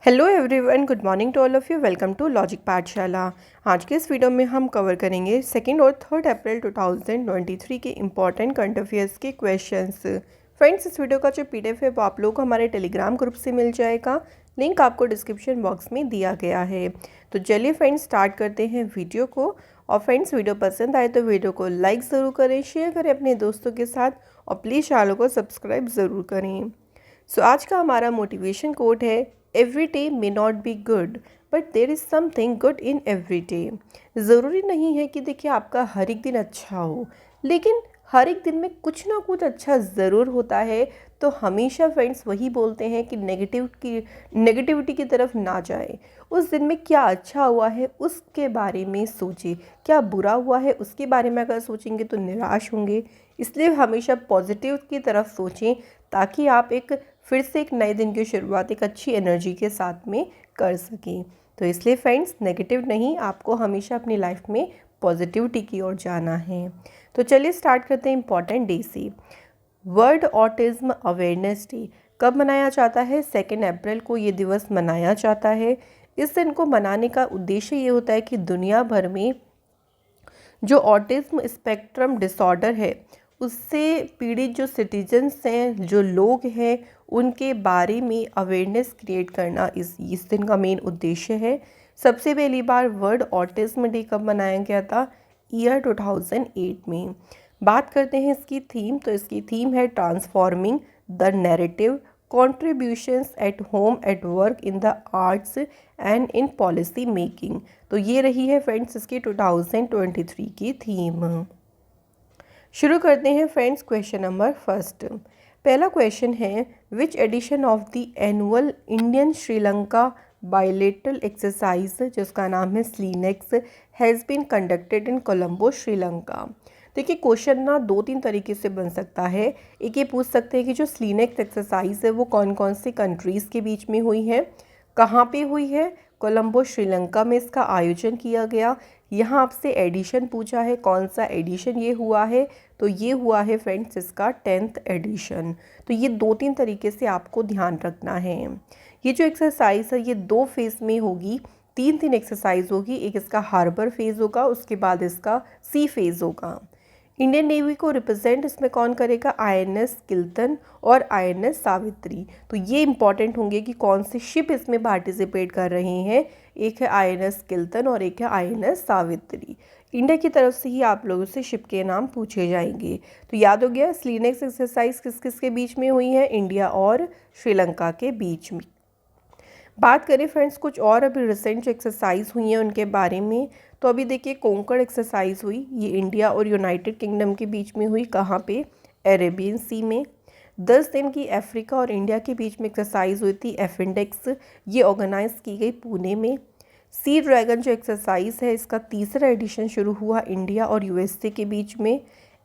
Hello everyone, good morning to all of you. Welcome to logic Pathshala. आज के इस video में हम कवर करेंगे 2 और 3 अप्रैल 2023 के इम्पॉर्टेंट करंट अफेयर्स के क्वेश्चंस। फ्रेंड्स, इस वीडियो का जो पीडीएफ है वो आप लोग को हमारे टेलीग्राम ग्रुप से मिल जाएगा। लिंक आपको डिस्क्रिप्शन बॉक्स में दिया गया है। तो चलिए फ्रेंड्स, स्टार्ट करते हैं वीडियो को। और फ्रेंड्स, वीडियो पसंद आए तो वीडियो को लाइक ज़रूर करें, शेयर करें अपने दोस्तों के साथ और प्लीज़ चैनल को सब्सक्राइब ज़रूर करें। सो आज का हमारा मोटिवेशन कोट है, every day may not be good but there is something good in every day. ज़रूरी नहीं है कि देखिए आपका हर एक दिन अच्छा हो, लेकिन हर एक दिन में कुछ ना कुछ अच्छा ज़रूर होता है। तो हमेशा फ्रेंड्स वही बोलते हैं कि नेगेटिविटी की तरफ ना जाए। उस दिन में क्या अच्छा हुआ है उसके बारे में सोचें, क्या बुरा हुआ है उसके बारे में अगर सोचेंगे तो निराश होंगे। इसलिए हमेशा पॉजिटिव की तरफ सोचें ताकि आप फिर से एक नए दिन की शुरुआत एक अच्छी एनर्जी के साथ में कर सकें। तो इसलिए फ्रेंड्स, नेगेटिव नहीं, आपको हमेशा अपनी लाइफ में पॉजिटिविटी की ओर जाना है। तो चलिए स्टार्ट करते हैं इम्पॉर्टेंट डे से। वर्ल्ड ऑटिज़्म अवेयरनेस डे कब मनाया जाता है? 2 अप्रैल को ये दिवस मनाया जाता है। इस दिन को मनाने का उद्देश्य ये होता है कि दुनिया भर में जो ऑटिज़्म स्पेक्ट्रम डिसऑर्डर है उससे पीड़ित जो सिटीजन्स हैं, जो लोग हैं, उनके बारे में अवेयरनेस क्रिएट करना इस दिन का मेन उद्देश्य है। सबसे पहली बार वर्ल्ड ऑटिज़्म डे कब मनाया गया था? ईयर 2008 में। बात करते हैं इसकी थीम, तो इसकी थीम है transforming the narrative, contributions at home, at work, in the arts and in policy making. तो ये रही है फ्रेंड्स इसकी 2023 की थीम। शुरू करते हैं फ्रेंड्स क्वेश्चन नंबर फर्स्ट। पहला क्वेश्चन है, which edition of the annual Indian Sri Lanka bilateral exercise, जिसका नाम है SLINEX, has been conducted in Colombo Sri Lanka. देखिए, क्वेश्चन ना 2-3 तरीके से बन सकता है। एक ये पूछ सकते हैं कि जो स्लीनेक्स एक्सरसाइज है वो कौन कौन सी कंट्रीज़ के बीच में हुई है, कहाँ पे हुई है? कोलंबो श्रीलंका में इसका आयोजन किया गया। यहाँ आपसे एडिशन पूछा है, कौन सा एडिशन ये हुआ है? तो ये हुआ है फ्रेंड्स इसका 10th एडिशन। तो ये 2-3 तरीके से आपको ध्यान रखना है। ये जो एक्सरसाइज है ये 2 फेज़ में होगी, 3 एक्सरसाइज होगी। एक इसका हार्बर फेज़ होगा, उसके बाद इसका सी फेज़ होगा। इंडियन नेवी को रिप्रेजेंट इसमें कौन करेगा? आईएनएस किल्टन और आईएनएस सावित्री। तो ये इंपॉर्टेंट होंगे कि कौन से शिप इसमें पार्टिसिपेट कर रहे हैं। एक है आईएनएस किल्टन और एक है आईएनएस सावित्री। इंडिया की तरफ से ही आप लोगों से शिप के नाम पूछे जाएंगे। तो याद हो गया, स्लीनेक्स एक्सरसाइज किस किस के बीच में हुई है? इंडिया और श्रीलंका के बीच में। बात करें फ्रेंड्स कुछ और अभी रिसेंट जो एक्सरसाइज हुई हैं उनके बारे में, तो अभी देखिए कोंकण एक्सरसाइज हुई, ये इंडिया और यूनाइटेड किंगडम के बीच में हुई। कहाँ पे? अरेबियन सी में। 10 दिन की अफ्रीका और इंडिया के बीच में एक्सरसाइज हुई थी, एफिंडेक्स, ये ऑर्गेनाइज की गई पुणे में। सी ड्रैगन जो एक्सरसाइज है इसका 3रा एडिशन शुरू हुआ इंडिया और यूएसए के बीच में।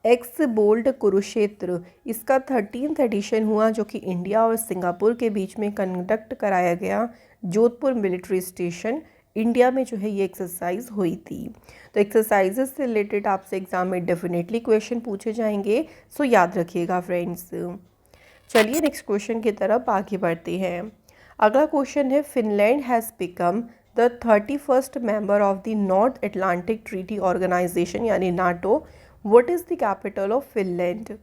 एक्स बोल्ड कुरुक्षेत्र, इसका 13th एडिशन हुआ जो कि इंडिया और सिंगापुर के बीच में कंडक्ट कराया गया। जोधपुर मिलिट्री स्टेशन, इंडिया में जो है ये एक्सरसाइज हुई थी। तो एक्सरसाइजेस से रिलेटेड आपसे एग्जाम में डेफिनेटली क्वेश्चन पूछे जाएंगे, सो याद रखिएगा फ्रेंड्स। चलिए नेक्स्ट क्वेश्चन की तरफ आगे बढ़ते हैं। अगला क्वेश्चन है, Finland has become the 31st member of the North Atlantic Treaty Organisation यानी NATO. What is the capital of Finland?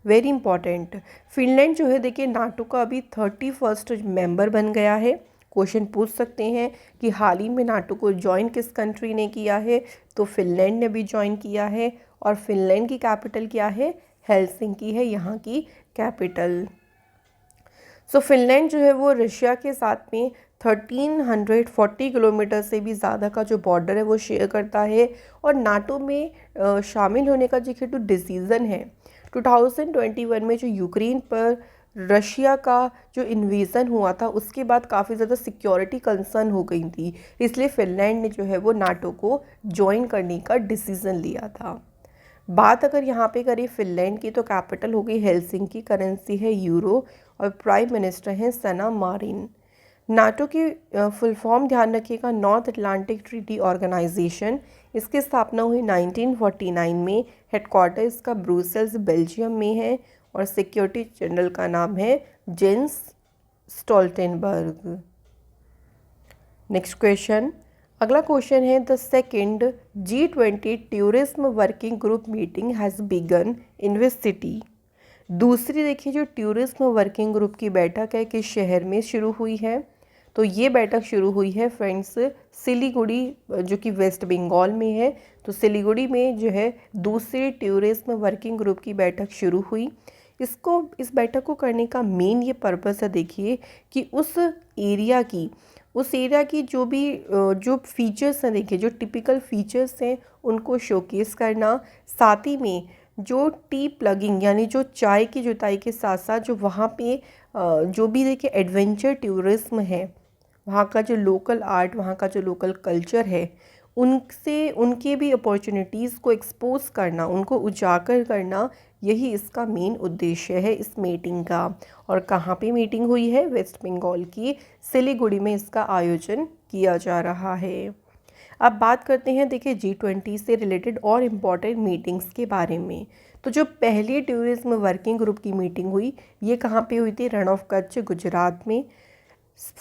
Very important. Finland जो है देखिए नाटो का अभी 31st मेंबर बन गया है। क्वेश्चन पूछ सकते हैं कि हाल ही में नाटो को ज्वाइन किस कंट्री ने किया है? तो फिनलैंड ने भी ज्वाइन किया है। और फिनलैंड की कैपिटल क्या है? हेलसिंकी है यहाँ की कैपिटल। सो फिनलैंड जो है वो रशिया के साथ में 1340 किलोमीटर से भी ज़्यादा का जो बॉर्डर है वो शेयर करता है। और नाटो में शामिल होने का जो डिसीज़न है 2021 में जो यूक्रेन पर रशिया का जो इन्वेज़न हुआ था उसके बाद काफ़ी ज़्यादा सिक्योरिटी कंसर्न हो गई थी, इसलिए फिनलैंड ने जो है वो नाटो को ज्वाइन करने का डिसीज़न लिया था। बात अगर यहाँ पे करें फिनलैंड की, तो कैपिटल हो गई हेलसिंकी, करेंसी है यूरो और प्राइम मिनिस्टर हैं सना मारिन। नाटो की फुल फॉर्म ध्यान रखिएगा, नॉर्थ अटलांटिक ट्रीटी ऑर्गेनाइजेशन। इसकी स्थापना हुई 1949 में। हेडक्वार्टर इसका ब्रुसेल्स बेल्जियम में है और सिक्योरिटी जनरल का नाम है जेंस स्टोल्टेनबर्ग। नेक्स्ट क्वेश्चन, अगला क्वेश्चन है the second G20 tourism working group meeting has begun in which city. दूसरी देखिए जो टूरिज्म वर्किंग ग्रुप की बैठक है किस शहर में शुरू हुई है, तो ये बैठक शुरू हुई है फ्रेंड्स सिलीगुड़ी जो कि वेस्ट बंगाल में है। तो सिलीगुड़ी में जो है दूसरी टूरिज्म वर्किंग ग्रुप की बैठक शुरू हुई। इस बैठक को करने का मेन ये पर्पस है देखिए कि उस एरिया की जो भी जो फीचर्स हैं देखिए जो टिपिकल फीचर्स हैं उनको शोकेस करना, साथ ही में जो टी प्लगिंग यानी जो चाय की जुताई के साथ साथ जो वहाँ पे जो भी देखिए एडवेंचर टूरिज्म है, वहाँ का जो लोकल आर्ट, वहाँ का जो लोकल कल्चर है, उनके भी अपॉर्चुनिटीज़ को एक्सपोज करना, उनको उजागर करना, यही इसका मेन उद्देश्य है इस मीटिंग का। और कहाँ पे मीटिंग हुई है? वेस्ट बंगाल की सिलीगुड़ी में इसका आयोजन किया जा रहा है। अब बात करते हैं देखिए G20 से रिलेटेड और इम्पॉर्टेंट मीटिंग्स के बारे में। तो जो पहली टूरिज्म वर्किंग ग्रुप की मीटिंग हुई ये कहाँ पे हुई थी? रण ऑफ कच्छ गुजरात में।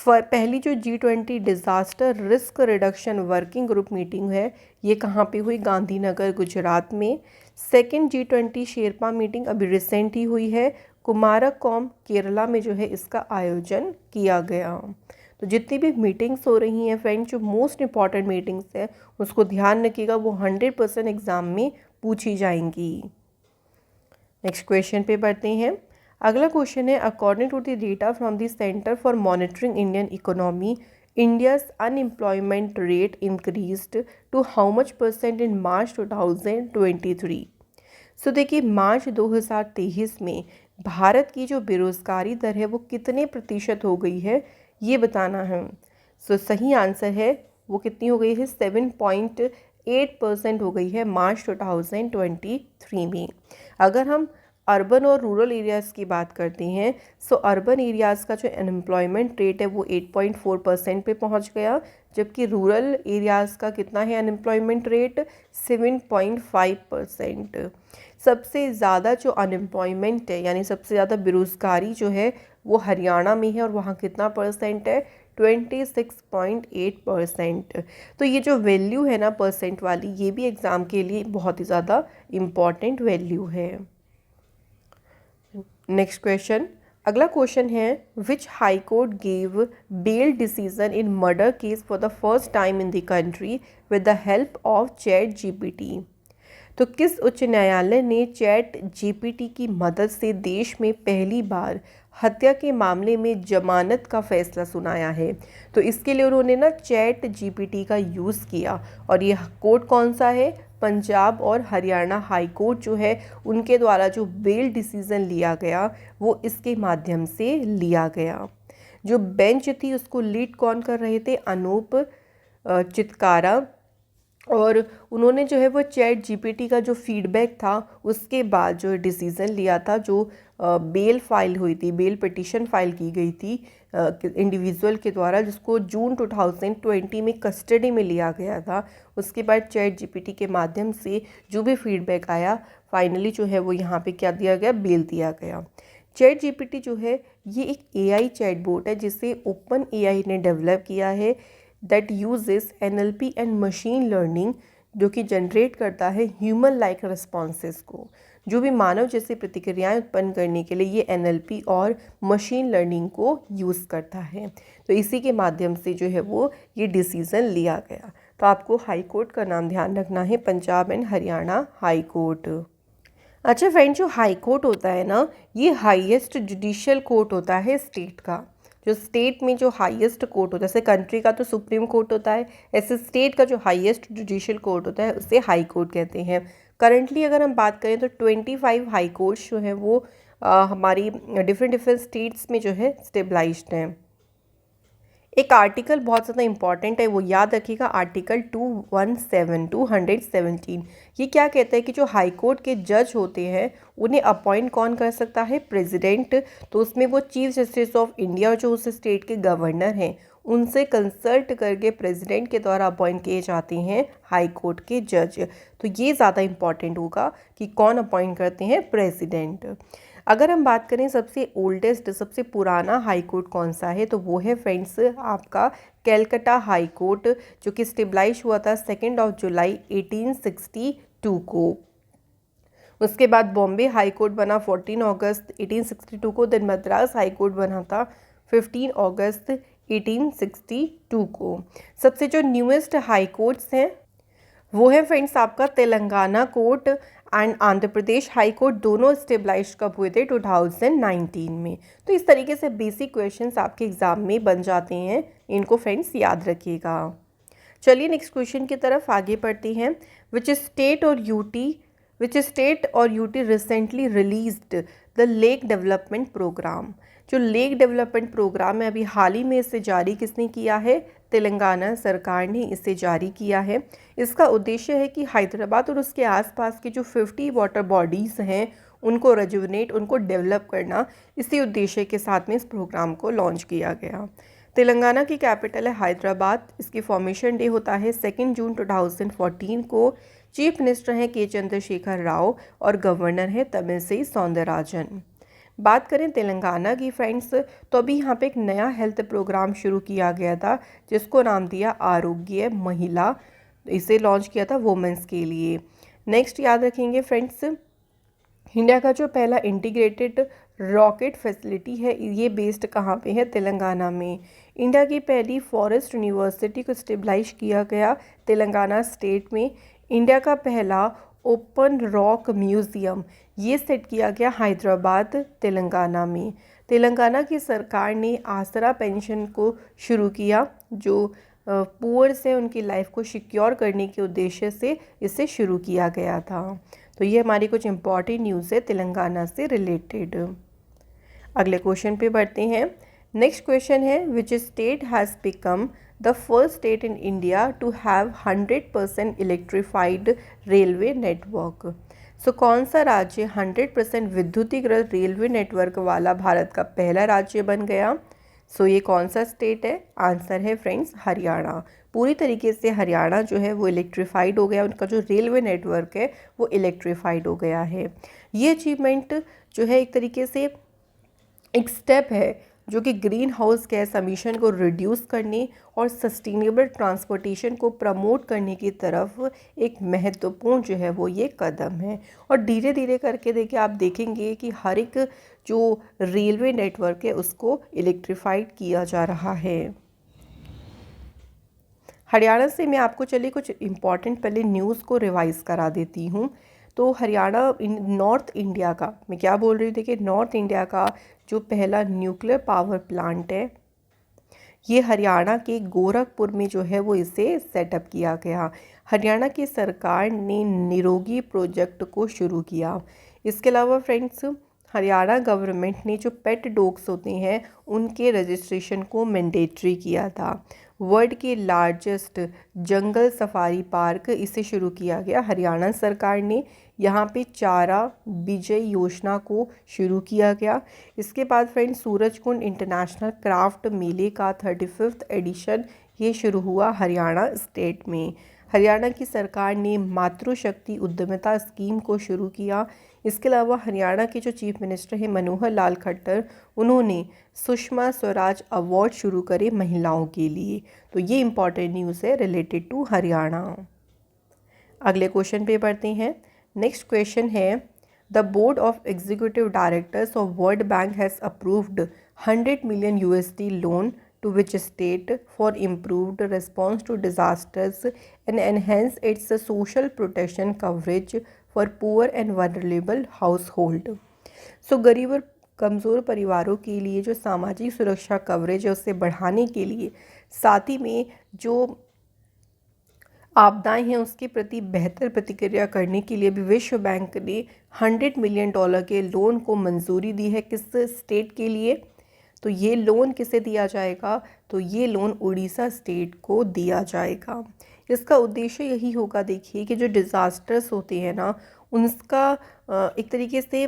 पहली जो G20 disaster risk reduction working group meeting है ये कहाँ पे हुई? गांधीनगर गुजरात में। सेकेंड G20 शेरपा मीटिंग अभी रिसेंट ही हुई है, कुमारकोम केरला में जो है इसका आयोजन किया गया। तो जितनी भी मीटिंग्स हो रही हैं फ्रेंड्स, जो मोस्ट इंपॉर्टेंट मीटिंग्स हैं उसको ध्यान रखिएगा, वो 100% एग्ज़ाम में पूछी जाएंगी। नेक्स्ट क्वेश्चन पे बढ़ते हैं। अगला क्वेश्चन है according to the data from the Centre for Monitoring Indian Economy, India's unemployment rate increased to how much percent in March 2023। So देखिए मार्च 2023 में भारत की जो बेरोज़गारी दर है वो कितने प्रतिशत हो गई है ये बताना है। सो सही आंसर है वो कितनी हो गई है? 7.8% हो गई है मार्च 2023 में। अगर हम अर्बन और रूरल एरियाज़ की बात करते हैं, सो अर्बन एरियाज़ का जो अनएम्प्लॉयमेंट रेट है वो 8.4% पे पहुंच गया, जबकि रूरल एरियाज़ का कितना है अनएम्प्लॉयमेंट रेट? 7.5%। सबसे ज़्यादा जो अनएम्प्लॉयमेंट है यानी सबसे ज़्यादा बेरोज़गारी जो है वो हरियाणा में है और वहाँ कितना परसेंट है? 26.8%। तो ये जो वैल्यू है ना परसेंट वाली, ये भी एग्ज़ाम के लिए बहुत ही ज़्यादा इम्पॉर्टेंट वैल्यू है। नेक्स्ट क्वेश्चन, अगला क्वेश्चन है which high court gave bail decision in murder case for the first time in the country with the help of ChatGPT। तो किस उच्च न्यायालय ने ChatGPT की मदद से देश में पहली बार हत्या के मामले में जमानत का फैसला सुनाया है? तो इसके लिए उन्होंने ना ChatGPT का यूज़ किया, और ये कोर्ट कौन सा है? पंजाब और हरियाणा हाई कोर्ट जो है उनके द्वारा जो बेल डिसीज़न लिया गया वो इसके माध्यम से लिया गया। जो बेंच थी उसको लीड कौन कर रहे थे? अनूप चितकारा। और उन्होंने जो है वो ChatGPT का जो फीडबैक था उसके बाद जो डिसीज़न लिया था, जो बेल फाइल हुई थी, बेल पिटीशन फाइल की गई थी इंडिविजुअल के द्वारा, जिसको जून 2020 में कस्टडी में लिया गया था। उसके बाद ChatGPT के माध्यम से जो भी फीडबैक आया फाइनली जो है वो यहाँ पे क्या दिया गया? बेल दिया गया। ChatGPT जो है ये एक AI चैटबॉट है जिसे OpenAI ने डेवलप किया है, that uses NLP and machine learning, जो कि जनरेट करता है ह्यूमन लाइक रिस्पॉन्सेस को, जो भी मानव जैसी प्रतिक्रियाएं उत्पन्न करने के लिए ये NLP और मशीन लर्निंग को यूज़ करता है। तो इसी के माध्यम से जो है वो ये डिसीज़न लिया गया। तो आपको हाई कोर्ट का नाम ध्यान रखना है, Punjab and Haryana high court. अच्छा फ्रेंड, जो हाई कोर्ट होता है ना ये हाईएस्ट जुडिशियल कोर्ट होता है स्टेट का। जो स्टेट में जो हाईएस्ट कोर्ट होता है, जैसे कंट्री का तो सुप्रीम कोर्ट होता है, ऐसे स्टेट का जो हाईएस्ट जुडिशियल कोर्ट होता है उसे हाई कोर्ट कहते हैं। करंटली अगर हम बात करें तो 25 हाई कोर्ट्स जो हैं वो हमारी डिफरेंट स्टेट्स में जो है स्टेबलाइज्ड हैं। एक आर्टिकल बहुत ज़्यादा इंपॉर्टेंट है, वो याद रखिएगा, आर्टिकल 217 ये क्या कहता है कि जो हाई कोर्ट के जज होते हैं उन्हें अपॉइंट कौन कर सकता है? प्रेसिडेंट। तो उसमें वो चीफ जस्टिस ऑफ इंडिया जो उस स्टेट के गवर्नर हैं उनसे कंसल्ट करके प्रेसिडेंट के द्वारा अपॉइंट किए जाते हैं हाई कोर्ट के जज। तो ये ज़्यादा इम्पॉर्टेंट होगा कि कौन अपॉइंट करते हैं? प्रेसिडेंट। अगर हम बात करें सबसे ओल्डेस्ट, सबसे पुराना हाई कोर्ट कौन सा है, तो वो है फ्रेंड्स आपका कैलकटा हाई कोर्ट, जो कि स्टेबलाइज हुआ था 2 जुलाई 1862 को। उसके बाद बॉम्बे हाई कोर्ट बना 14 अगस्त 1862 को। देन मद्रास हाई कोर्ट बना था 15 अगस्त 1862 को। सबसे जो न्यूएस्ट हाई कोर्ट्स हैं वो है फ्रेंड्स आपका Telangana court and Andhra Pradesh high court, दोनों स्टेबलाइज कब हुए थे 2019 में। तो इस तरीके से बेसिक क्वेश्चंस आपके एग्जाम में बन जाते हैं, इनको फ्रेंड्स याद रखिएगा। चलिए नेक्स्ट क्वेश्चन की तरफ आगे बढ़ते हैं। विच स्टेट और UT recently released the lake development programme. जो लेक डेवलपमेंट प्रोग्राम है अभी हाल ही में इसे जारी किसने किया है, तेलंगाना सरकार ने इसे जारी किया है। इसका उद्देश्य है कि हैदराबाद और उसके आसपास के जो 50 वाटर बॉडीज़ हैं उनको रेजुवनेट, उनको डेवलप करना, इसी उद्देश्य के साथ में इस प्रोग्राम को लॉन्च किया गया। तेलंगाना की कैपिटल है हैदराबाद। इसकी फॉर्मेशन डे होता है 2 जून 2014 को। चीफ मिनिस्टर हैं के चंद्रशेखर राव और गवर्नर हैं तमिलसाई सौंदरराजन। बात करें तेलंगाना की फ्रेंड्स, तो अभी यहाँ पे एक नया हेल्थ प्रोग्राम शुरू किया गया था जिसको नाम दिया आरोग्य महिला। इसे लॉन्च किया था वुमेंस के लिए। नेक्स्ट याद रखेंगे फ्रेंड्स, इंडिया का जो पहला इंटीग्रेटेड रॉकेट फैसिलिटी है ये बेस्ड कहाँ पे है, तेलंगाना में। इंडिया की पहली फॉरेस्ट यूनिवर्सिटी को स्टेबलाइज किया गया तेलंगाना स्टेट में। इंडिया का पहला ओपन रॉक म्यूज़ियम ये सेट किया गया हैदराबाद तेलंगाना में। तेलंगाना की सरकार ने आसरा पेंशन को शुरू किया, जो पुअर्स हैं उनकी लाइफ को सिक्योर करने के उद्देश्य से इसे शुरू किया गया था। तो ये हमारी कुछ इम्पॉर्टेंट न्यूज़ है तेलंगाना से रिलेटेड। अगले क्वेश्चन पे बढ़ते हैं। नेक्स्ट क्वेश्चन है, which state has become the first state in India to have 100% electrified railway network. So कौन सा राज्य 100% विद्युतीकृत रेलवे नेटवर्क वाला भारत का पहला राज्य बन गया। सो ये कौन सा स्टेट है, आंसर है फ्रेंड्स हरियाणा। पूरी तरीके से हरियाणा जो है वो इलेक्ट्रीफाइड हो गया, उनका जो रेलवे नेटवर्क है वो इलेक्ट्रीफाइड हो गया है। ये अचीवमेंट जो है एक तरीके से एक स्टेप है जो कि ग्रीन हाउस गैस एमिशन को रिड्यूस करने और सस्टेनेबल ट्रांसपोर्टेशन को प्रमोट करने की तरफ एक महत्वपूर्ण जो है वो ये कदम है। और धीरे धीरे करके देखिए आप देखेंगे कि हर एक जो रेलवे नेटवर्क है उसको इलेक्ट्रीफाइड किया जा रहा है। हरियाणा से मैं आपको चलिए कुछ इम्पॉर्टेंट पहले न्यूज़ को रिवाइज़ करा देती हूँ। तो हरियाणा नॉर्थ इंडिया का, मैं क्या बोल रही हूँ देखिए, नॉर्थ इंडिया का जो पहला न्यूक्लियर पावर प्लांट है ये हरियाणा के गोरखपुर में जो है वो इसे सेटअप किया गया। हरियाणा की सरकार ने निरोगी प्रोजेक्ट को शुरू किया। इसके अलावा फ्रेंड्स हरियाणा गवर्नमेंट ने जो पेट डॉग्स होते हैं उनके रजिस्ट्रेशन को मैंडेटरी किया था। वर्ल्ड के लार्जेस्ट जंगल सफारी पार्क इसे शुरू किया गया हरियाणा सरकार ने। यहाँ पे चारा विजय योजना को शुरू किया गया। इसके बाद फ्रेंड्स सूरजकुंड इंटरनेशनल क्राफ्ट मेले का 35वां एडिशन ये शुरू हुआ हरियाणा स्टेट में। हरियाणा की सरकार ने मातृशक्ति उद्यमिता स्कीम को शुरू किया। इसके अलावा हरियाणा के जो चीफ मिनिस्टर हैं मनोहर लाल खट्टर, उन्होंने सुषमा स्वराज अवार्ड शुरू करे महिलाओं के लिए। तो ये इम्पॉर्टेंट न्यूज़ है रिलेटेड टू हरियाणा। अगले क्वेश्चन पे बढ़ते हैं। नेक्स्ट क्वेश्चन है, the board of executive directors of world bank has approved 100 million USD loan to which state for improved response to disasters and enhance its social protection coverage for poor and vulnerable household। सो गरीब और कमज़ोर परिवारों के लिए जो सामाजिक सुरक्षा coverage है उसे बढ़ाने के लिए, साथ ही में जो आपदाएं हैं उसके प्रति बेहतर प्रतिक्रिया करने के लिए भी विश्व बैंक ने $100 मिलियन के लोन को मंजूरी दी है। किस स्टेट के लिए, तो ये लोन किसे दिया जाएगा, तो ये लोन उड़ीसा स्टेट को दिया जाएगा। इसका उद्देश्य यही होगा देखिए कि जो डिज़ास्टर्स होते हैं ना उनका एक तरीके से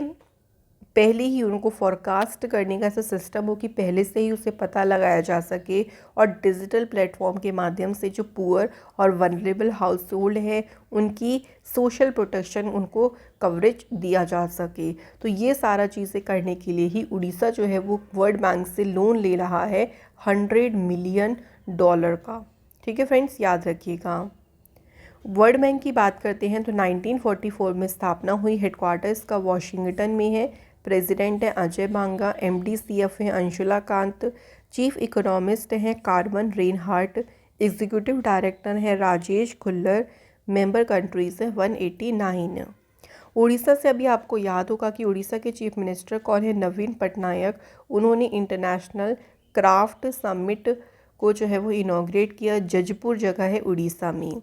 पहले ही उनको फॉरकास्ट करने का ऐसा सिस्टम हो कि पहले से ही उसे पता लगाया जा सके, और डिजिटल प्लेटफॉर्म के माध्यम से जो पुअर और वनरेबल हाउस होल्ड है उनकी सोशल प्रोटेक्शन, उनको कवरेज दिया जा सके। तो ये सारा चीज़ें करने के लिए ही उड़ीसा जो है वो वर्ल्ड बैंक से लोन ले रहा है $100 मिलियन का। ठीक है फ्रेंड्स, याद रखिएगा। वर्ल्ड बैंक की बात करते हैं तो 1944 में स्थापना हुई, हेडक्वार्टर्स का वॉशिंगटन में है। प्रेसिडेंट हैं अजय बांगा, एमडी सीएफ हैं अंशुला कांत, चीफ इकोनॉमिस्ट हैं कार्बन रेनहार्ट, एग्जीक्यूटिव डायरेक्टर हैं राजेश खुल्लर, मेंबर कंट्रीज़ हैं 189। उड़ीसा से अभी आपको याद होगा कि उड़ीसा के चीफ मिनिस्टर कौन है, नवीन पटनायक। उन्होंने इंटरनेशनल क्राफ्ट समिट को जो है वो इनॉग्रेट किया, जजपुर जगह है उड़ीसा में।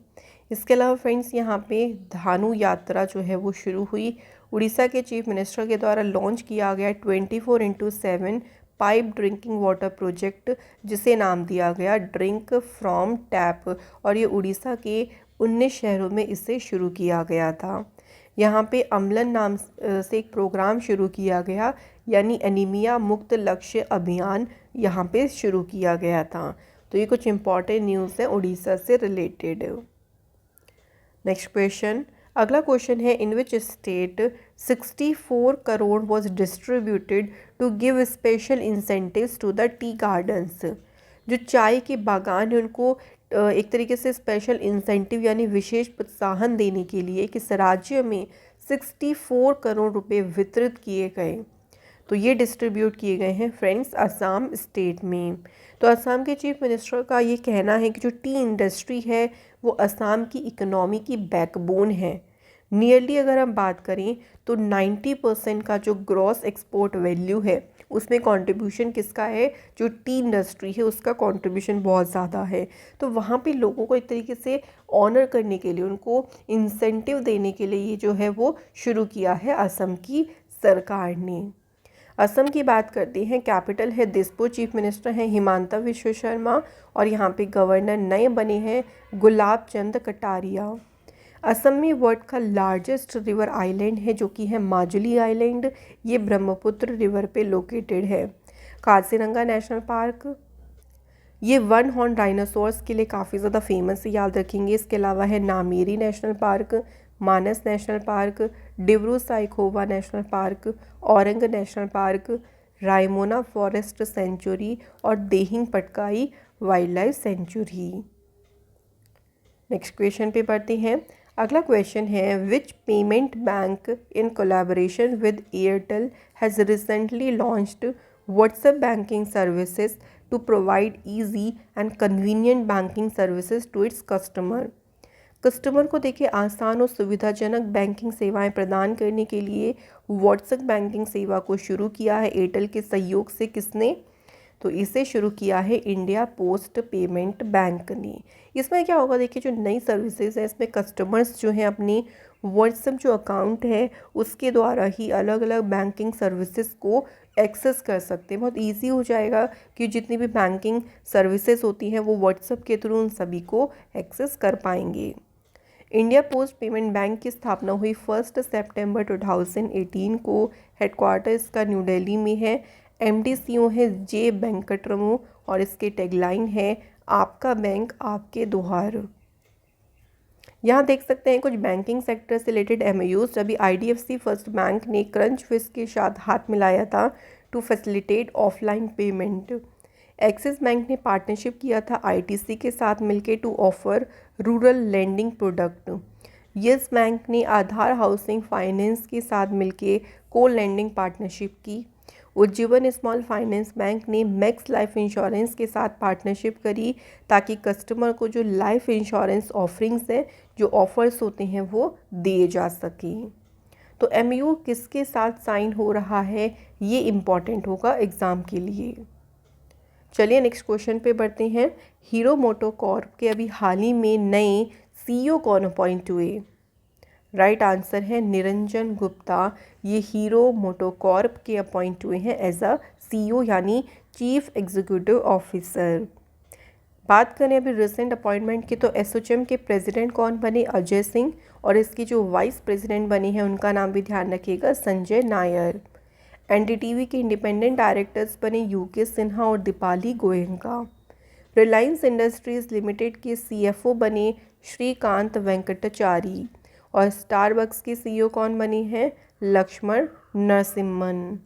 इसके अलावा फ्रेंड्स यहाँ पे धानु यात्रा जो है वो शुरू हुई, उड़ीसा के चीफ मिनिस्टर के द्वारा लॉन्च किया गया 24/7 पाइप ड्रिंकिंग वाटर प्रोजेक्ट, जिसे नाम दिया गया ड्रिंक फ्रॉम टैप, और ये उड़ीसा के 19 शहरों में इसे शुरू किया गया था। यहाँ पे अम्लन नाम से एक प्रोग्राम शुरू किया गया, यानी एनीमिया मुक्त लक्ष्य अभियान यहाँ पे शुरू किया गया था। तो ये कुछ इम्पॉर्टेंट न्यूज़ है उड़ीसा से रिलेटेड। नेक्स्ट क्वेश्चन, अगला क्वेश्चन है, in which state 64 crore was distributed to give special incentives to the tea gardens. जो चाय के बागान हैं उनको एक तरीके से स्पेशल इंसेंटिव यानी विशेष प्रोत्साहन देने के लिए किस राज्य में 64 करोड़ रुपए वितरित किए गए। तो ये डिस्ट्रीब्यूट किए गए हैं फ्रेंड्स असम स्टेट में। तो असम के चीफ मिनिस्टर का ये कहना है कि जो टी इंडस्ट्री है वो असम की इकोनॉमी की बैकबोन है। नियरली अगर हम बात करें तो 90% का जो ग्रॉस एक्सपोर्ट वैल्यू है उसमें कंट्रीब्यूशन किसका है, जो टी इंडस्ट्री है उसका कंट्रीब्यूशन बहुत ज़्यादा है। तो वहाँ पे लोगों को एक तरीके से ऑनर करने के लिए, उनको इंसेंटिव देने के लिए ये जो है वो शुरू किया है असम की सरकार ने। असम की बात करते हैं, कैपिटल है दिसपुर, चीफ मिनिस्टर हैं हिमांता विश्व शर्मा, और यहाँ पे गवर्नर नए बने हैं गुलाब चंद कटारिया। असम में वर्ल्ड का लार्जेस्ट रिवर आइलैंड है जो कि है माजुली आइलैंड, ये ब्रह्मपुत्र रिवर पे लोकेटेड है। काजीरंगा नेशनल पार्क, ये वन हॉर्न डायनासोर्स के लिए काफ़ी ज़्यादा फेमस है, याद रखेंगे। इसके अलावा है Nameri national park, Manas national park, Dibru Saikhowa national park, Orang national park, Raimona forest sanctuary और Dehing Patkai wildlife sanctuary. Next question पे बढ़ते हैं। अगला क्वेश्चन है, which payment bank in collaboration with Airtel has recently launched WhatsApp banking services to provide easy and convenient banking services to its customer को देखिए आसान और सुविधाजनक बैंकिंग सेवाएं प्रदान करने के लिए व्हाट्सएप बैंकिंग सेवा को शुरू किया है एयरटेल के सहयोग से। किसने? तो इसे शुरू किया है इंडिया पोस्ट पेमेंट बैंक ने। इसमें क्या होगा, देखिए जो नई सर्विसेज है इसमें कस्टमर्स जो हैं अपनी व्हाट्सएप जो अकाउंट है उसके द्वारा ही अलग अलग बैंकिंग सर्विसेज को एक्सेस कर सकते हैं। बहुत इजी हो जाएगा कि जितनी भी बैंकिंग सर्विसेज होती हैं वो व्हाट्सएप के थ्रू उन सभी को एक्सेस कर पाएंगे। इंडिया पोस्ट पेमेंट बैंक की स्थापना हुई 1 सितंबर 2018 को। हेडक्वार्टर इसका न्यू दिल्ली में है। एमडी सीईओ है जे वेंकटरमू और इसके टैगलाइन है आपका बैंक आपके द्वार। यहाँ देख सकते हैं कुछ बैंकिंग सेक्टर से रिलेटेड एमओयूज। अभी आईडीएफसी फर्स्ट बैंक ने क्रंच फिश के साथ हाथ मिलाया था to facilitate offline payment. Axis bank ने पार्टनरशिप किया था आईटीसी के साथ मिलकर to offer rural lending product. Yes bank ने आधार हाउसिंग फाइनेंस के साथ मिलकर को लैंडिंग पार्टनरशिप की। उज्जीवन स्मॉल फाइनेंस बैंक ने मैक्स लाइफ इंश्योरेंस के साथ पार्टनरशिप करी ताकि कस्टमर को जो लाइफ इंश्योरेंस ऑफरिंग्स हैं, जो ऑफर्स होते हैं वो दिए जा सकें। तो एमयू किसके साथ साइन हो रहा है, ये इम्पॉर्टेंट होगा एग्ज़ाम के लिए। चलिए नेक्स्ट क्वेश्चन पे बढ़ते हैं। हीरो मोटोकॉर्प के अभी हाल ही में नए सीईओ कौन अपॉइंट हुए? राइट आंसर है निरंजन गुप्ता। ये हीरो मोटोकॉर्प के अपॉइंट हुए हैं एज अ सीईओ यानी चीफ एग्जीक्यूटिव ऑफिसर। बात करें अभी रिसेंट अपॉइंटमेंट की तो एसोचैम के प्रेसिडेंट कौन बने? अजय सिंह। और इसकी जो वाइस प्रेसिडेंट बनी है उनका नाम भी ध्यान रखिएगा, संजय नायर। एनडीटीवी के इंडिपेंडेंट डायरेक्टर्स बने यूके सिन्हा और दीपाली गोयनका। रिलायंस इंडस्ट्रीज लिमिटेड के सीएफओ बने श्रीकांत वेंकटचारी। और स्टारबक्स के सीईओ कौन बने हैं? लक्ष्मण नरसिम्हन।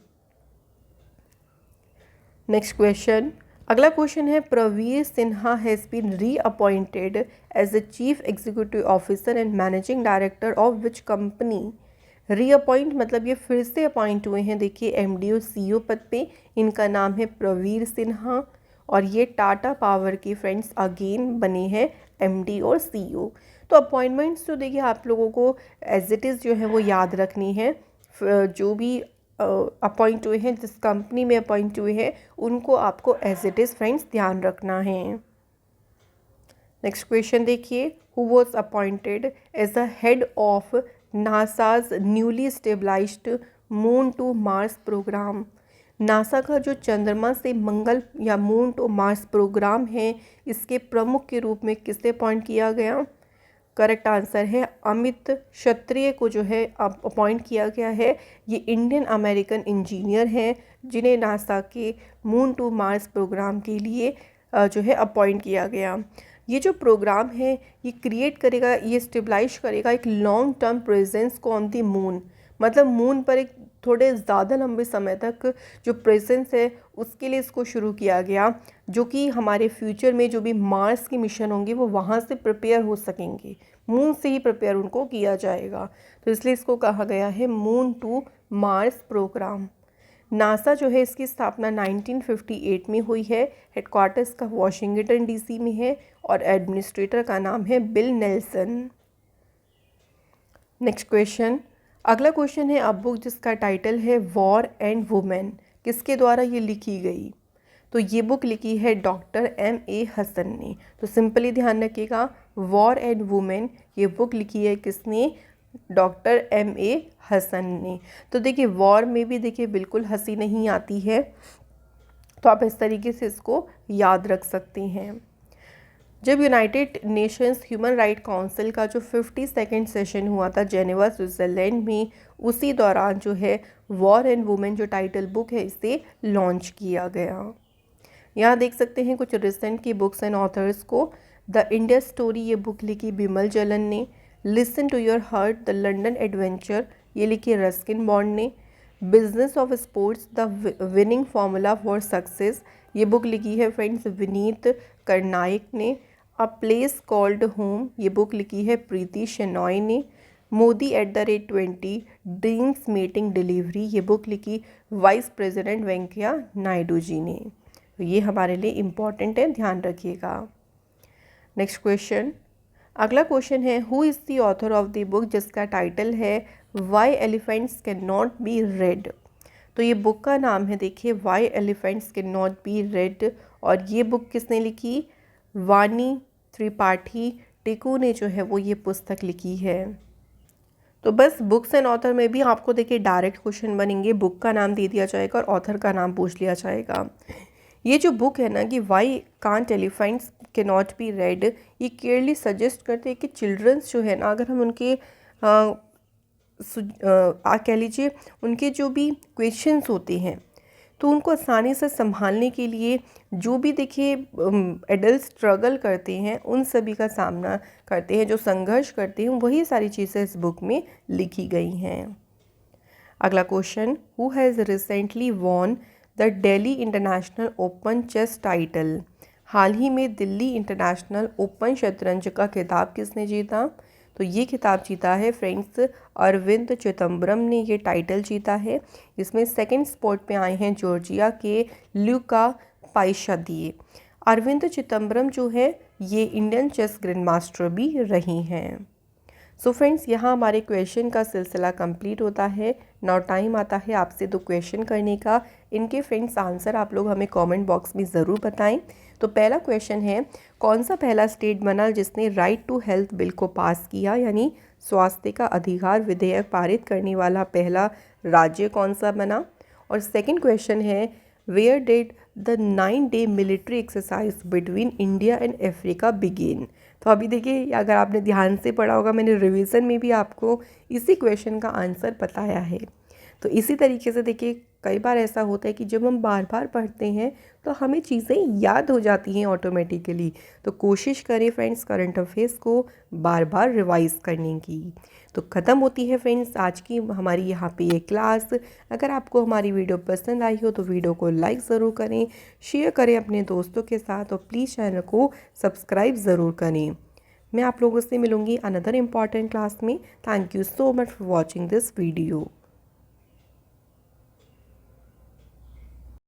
नेक्स्ट क्वेश्चन, अगला क्वेश्चन है Praveer Sinha has been reappointed as the chief executive officer and managing director of which company. Reappoint मतलब ये फिर से अपॉइंट हुए हैं, देखिए एमडी और सीईओ पद पे। इनका नाम है प्रवीर सिन्हा और ये टाटा पावर के फ्रेंड्स अगेन बने हैं एमडी और सीईओ। तो अपॉइंटमेंट्स तो देखिए आप लोगों को एज इट इज़ जो है वो याद रखनी है। जो भी अपॉइंट हुए हैं, जिस कंपनी में अपॉइंट हुए हैं, उनको आपको एज इट इज़ फ्रेंड्स ध्यान रखना है। नेक्स्ट क्वेश्चन देखिए, who was appointed as the head of NASA's newly stabilised moon to Mars programme. NASA का जो चंद्रमा से मंगल या मून टू मार्स प्रोग्राम है, इसके प्रमुख के रूप में किसे अपॉइंट किया गया? करेक्ट आंसर है अमित क्षत्रिय को जो है अपॉइंट किया गया है। ये इंडियन अमेरिकन इंजीनियर हैं जिन्हें नासा के मून टू मार्स प्रोग्राम के लिए जो है अपॉइंट किया गया। ये जो प्रोग्राम है ये क्रिएट करेगा, ये स्टेबलाइज करेगा एक लॉन्ग टर्म प्रेजेंस को ऑन द मून। मतलब मून पर एक थोड़े ज़्यादा लंबे समय तक जो प्रेजेंस है उसके लिए इसको शुरू किया गया, जो कि हमारे फ्यूचर में जो भी मार्स के मिशन होंगे वो वहाँ से प्रिपेयर हो सकेंगे, मून से ही प्रिपेयर उनको किया जाएगा। तो इसलिए इसको कहा गया है moon to Mars programme. NASA जो है इसकी स्थापना 1958 में हुई है। हेडक्वार्टर्स का वॉशिंगटन डीसी में है और एडमिनिस्ट्रेटर का नाम है बिल नेल्सन। नेक्स्ट क्वेश्चन, अगला क्वेश्चन है, अब बुक जिसका टाइटल है वॉर एंड वुमेन, किसके द्वारा ये लिखी गई? तो ये बुक लिखी है डॉक्टर M.A. हसन ने। तो सिंपली ध्यान रखिएगा, वॉर एंड वुमेन ये बुक लिखी है किसने? Doctor M.A. हसन ने। तो देखिए वॉर में भी देखिए बिल्कुल हंसी नहीं आती है, तो आप इस तरीके से इसको याद रख सकते हैं। जब United Nations human right council का जो 52nd सेशन हुआ था जेनेवा स्विट्ज़रलैंड में, उसी दौरान जो है वॉर एंड वुमेन जो टाइटल बुक है इसे लॉन्च किया गया। यहाँ देख सकते हैं कुछ रिसेंट की बुक्स एंड ऑथर्स को। द इंडिया स्टोरी ये बुक लिखी बिमल जलन ने। Listen to your heart the London adventure ये लिखी रस्किन बॉन्ड ने। Business of sports the winning formula for success ये बुक लिखी है फ्रेंड्स विनीत करनाइक ने। अ प्लेस कॉल्ड होम ये बुक लिखी है प्रीति शेनॉय ने। मोदी @20 ड्रीम्स मीटिंग डिलीवरी ये बुक लिखी वाइस प्रेसिडेंट वेंकैया नायडू जी ने। तो ये हमारे लिए इम्पॉर्टेंट है, ध्यान रखिएगा। नेक्स्ट क्वेश्चन, अगला क्वेश्चन है who is the author of the book जिसका टाइटल है why elephants can not be red. तो ये बुक का नाम है देखिए why elephants can not be red, और ये बुक किसने लिखी? वानी त्रिपाठी टिकू ने जो है वो ये पुस्तक लिखी है। तो बस बुक्स एंड ऑथर में भी आपको देखिए डायरेक्ट क्वेश्चन बनेंगे, बुक का नाम दे दिया जाएगा और ऑथर का नाम पूछ लिया जाएगा। ये जो बुक है ना कि वाई कांट एलिफेंट्स के नॉट बी रेड, ये क्लियरली सजेस्ट करते हैं कि चिल्ड्रंस जो है ना, अगर हम उनके कह लीजिए उनके जो भी क्वेश्चंस होते हैं तो उनको आसानी से संभालने के लिए जो भी देखिए एडल्ट स्ट्रगल करते हैं, उन सभी का सामना करते हैं, जो संघर्ष करते हैं, वही सारी चीज़ें इस बुक में लिखी गई हैं। अगला question, who has recently won the Delhi international open chess title. हाल ही में दिल्ली इंटरनेशनल ओपन शतरंज का खिताब किसने जीता? तो ये खिताब जीता है फ्रेंड्स अरविंद चिदम्बरम ने ये टाइटल जीता है। इसमें सेकंड स्पॉट पे आए हैं जॉर्जिया के ल्यूका पाइशादिए। अरविंद चिदम्बरम जो है ये इंडियन चेस ग्रैंड मास्टर भी रही हैं। सो फ्रेंड्स, यहाँ हमारे क्वेश्चन का सिलसिला कंप्लीट होता है। नाउ टाइम आता है आपसे 2 क्वेश्चन करने का। इनके फ्रेंड्स आंसर आप लोग हमें कमेंट बॉक्स में ज़रूर बताएं। तो पहला क्वेश्चन है, कौन सा पहला स्टेट बना जिसने राइट टू हेल्थ बिल को पास किया, यानी स्वास्थ्य का अधिकार विधेयक पारित करने वाला पहला राज्य कौन सा बना? और सेकंड क्वेश्चन है, where did the 9-day military exercise between India and Africa begin. तो अभी देखिए अगर आपने ध्यान से पढ़ा होगा, मैंने रिवीजन में भी आपको इसी क्वेश्चन का आंसर बताया है। तो इसी तरीके से देखिए कई बार ऐसा होता है कि जब हम बार बार पढ़ते हैं तो हमें चीज़ें याद हो जाती हैं ऑटोमेटिकली। तो कोशिश करें फ्रेंड्स करंट अफेयर्स को बार बार रिवाइज़ करने की। तो ख़त्म होती है फ्रेंड्स आज की हमारी यहाँ पे ये क्लास। अगर आपको हमारी वीडियो पसंद आई हो तो वीडियो को लाइक ज़रूर करें, शेयर करें अपने दोस्तों के साथ और प्लीज़ चैनल को सब्सक्राइब ज़रूर करें। मैं आप लोगों से मिलूँगी अनदर इम्पॉर्टेंट क्लास में। Thank you so much for watching this video.